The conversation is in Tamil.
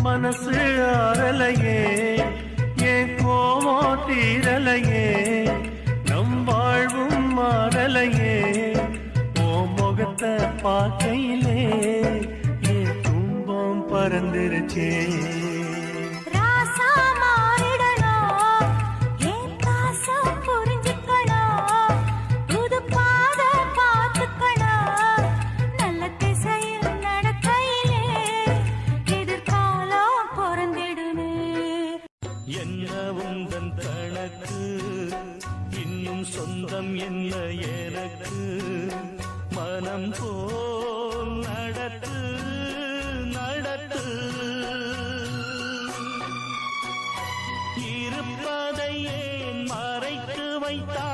மனசு ஆறலையே ஏன் கோவம் தீரலையே நம் வாழ்வும் மாறலையே ஓ முகத்தை பார்க்கையிலே ஏன் துன்பம் பறந்துருச்சே உந்தன் கணக்கு இன்னும் சொந்தம் என்ன எனக்கு மனம் போல் நடத்து நடத்து இருப்பதை ஏன் மறைத்து வைத்தார்